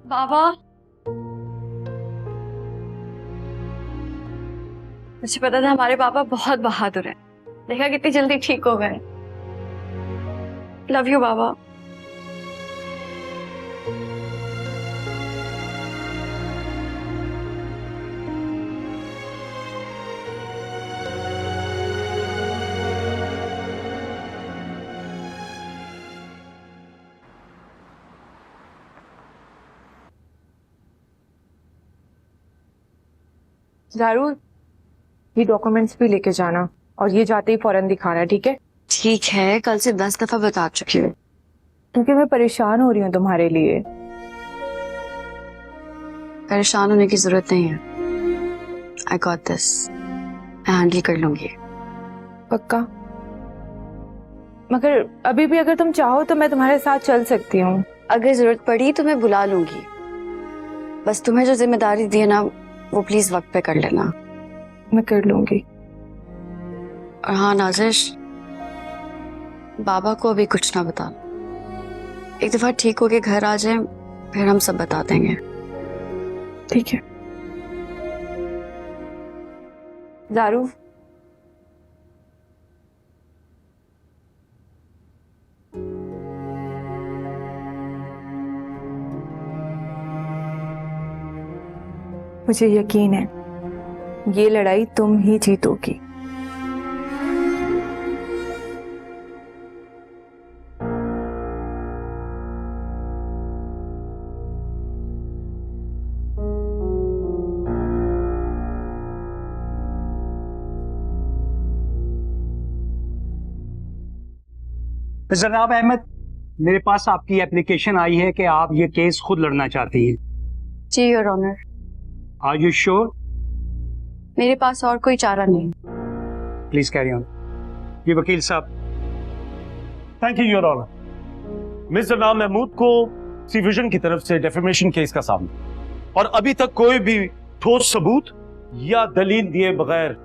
बाबा, मुझे पता था हमारे पापा बहुत बहादुर हैं। देखा कितनी जल्दी ठीक हो गए। लव यू बाबा। जरूर, ये डॉक्यूमेंट्स भी लेके जाना और ये जाते ही फौरन दिखाना, ठीक है? ठीक है, कल से 10 दफा बता चुकी हूँ। क्योंकि मैं परेशान हो रही हूँ तुम्हारे लिए। परेशान होने की जरूरत नहीं है। आई गॉट दिस, मैं हैंडल कर लूंगी। पक्का? मगर अभी भी अगर तुम चाहो तो मैं तुम्हारे साथ चल सकती हूँ। अगर जरूरत पड़ी तो मैं बुला लूंगी। बस तुम्हें जो जिम्मेदारी दी है ना, वो प्लीज वक्त पे कर लेना। मैं कर लूंगी। और हाँ नाजिश, बाबा को अभी कुछ ना बता। एक दफा ठीक होके घर आ जाए, फिर हम सब बता देंगे। ठीक है। जारू, मुझे यकीन है ये लड़ाई तुम ही जीतोगी। जनाब अहमद, मेरे पास आपकी एप्लीकेशन आई है कि आप ये केस खुद लड़ना चाहती हैं। जी your honour. Are you sure? मेरे पास और कोई चारा नहीं। Please carry on. ये वकील साहब। Thank you your honour. Miss जनाब महमूद को सिविजन की तरफ से डेफेमेशन केस का सामना, और अभी तक कोई भी ठोस सबूत या दलील दिए बगैर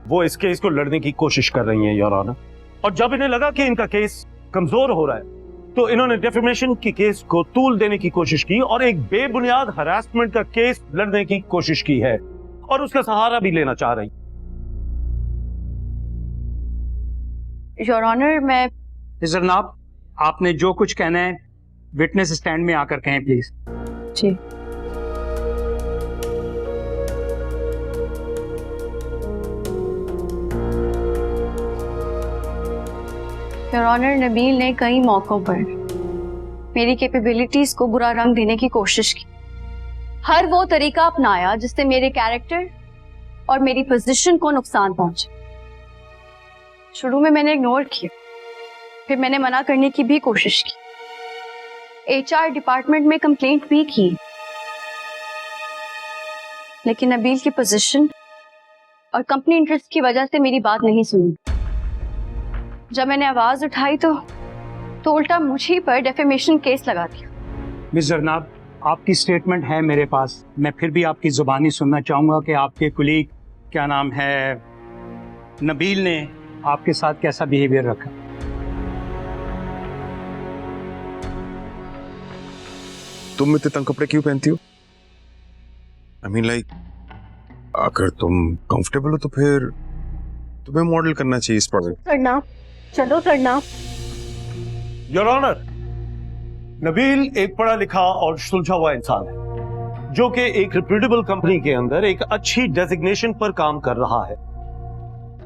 वो इस केस को लड़ने की कोशिश कर रही हैं योर ऑनर। और जब इन्हें लगा कि इनका केस कमजोर हो रहा है तो इन्होंने डेफेमेशन की केस को तूल देने की कोशिश की और एक बेबुनियाद हरासमेंट का केस लड़ने की कोशिश की है और उसका सहारा भी लेना चाह रही। योर ऑनर, मैं जनाब, आपने जो कुछ कहना है विटनेस स्टैंड में आकर कहें प्लीज। जी। योर ऑनर, नबील ने कई मौकों पर मेरी कैपेबिलिटीज को बुरा रंग देने की कोशिश की। हर वो तरीका अपनाया जिससे मेरे कैरेक्टर और मेरी पोजीशन को नुकसान पहुंचे। शुरू में मैंने इग्नोर किया, फिर मैंने मना करने की भी कोशिश की। एचआर डिपार्टमेंट में कंप्लेंट भी की, लेकिन नबील की पोजीशन और कंपनी इंटरेस्ट की वजह से मेरी बात नहीं सुनी। जब मैंने आवाज उठाई तो उल्टा मुझी पर डेफेमेशन केस लगा दिया। मिस जनाब, आपकी स्टेटमेंट है मेरे पास। मैं फिर भी आपकी जुबानी सुनना चाहूंगा कि आपके कुलीग, क्या नाम है, नबील ने आपके साथ कैसा बिहेवियर रखा। तुम इतने तंग कपड़े क्यों पहनती हो? आई मीन लाइक, अगर तुम कंफर्टेबल हो तो फिर तुम्हें मॉडल करना चाहिए इस प्रोजेक्ट। करना, चलो करना। योर ऑनर, नबील एक पढ़ा लिखा और सुलझा हुआ इंसान है जो कि एक रिप्यूटेबल कंपनी के अंदर एक अच्छी डेजिग्नेशन पर काम कर रहा है।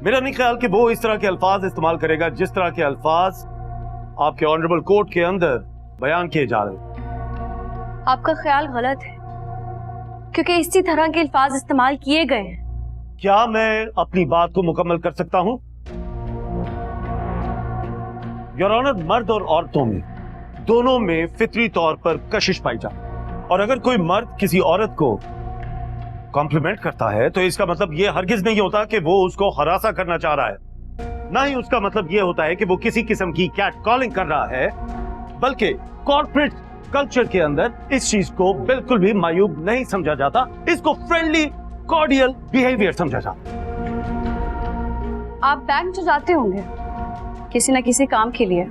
मेरा नहीं ख्याल कि वो इस तरह के अल्फाज इस्तेमाल करेगा जिस तरह के अल्फाज आपके ऑनरेबल कोर्ट के अंदर बयान किए जा रहे हैं। आपका ख्याल गलत है, क्योंकि इसी तरह के अल्फाज इस्तेमाल किए गए हैं। क्या मैं अपनी बात को मुकम्मल कर सकता हूं? योर ऑनर, मर्द और औरतों में दोनों में फितरी तौर पर कशिश पाई जाती है, और अगर कोई मर्द किसी औरत को कॉम्प्लीमेंट करता है तो इसका मतलब यह हरगिज नहीं होता कि वो उसको हरासा करना चाह रहा है। ना ही उसका मतलब यह होता है कि वो किसी किस्म की कैट कॉलिंग कर रहा है, बल्कि कॉर्पोरेट कल्चर के अंदर इस चीज को बिल्कुल भी मायूब नहीं समझा जाता। इसको फ्रेंडली कॉर्डियल बिहेवियर समझा जाता। आप बैंक तो जाते होंगे किसी न किसी काम के लिए,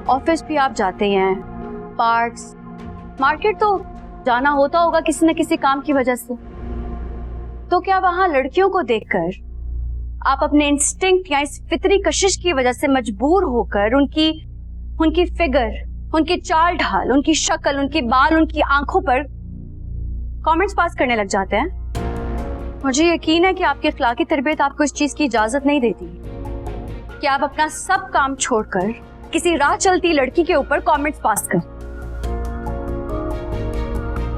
ऑफिस भी आप जाते हैं, पार्क्स, मार्केट तो जाना होता होगा किसी न किसी काम की वजह से। तो क्या वहां लड़कियों को देखकर आप अपने इंस्टिंक्ट या इस फितरी कशिश की वजह से मजबूर होकर उनकी फिगर, उनकी चाल ढाल, उनकी शक्ल, उनके बाल, उनकी आंखों पर कमेंट्स पास करने लग जाते हैं? मुझे यकीन है कि आपकी अखलाकी तरबियत आपको इस चीज की इजाजत नहीं देती कि आप अपना सब काम छोड़कर किसी राह चलती लड़की के ऊपर कमेंट्स पास कर।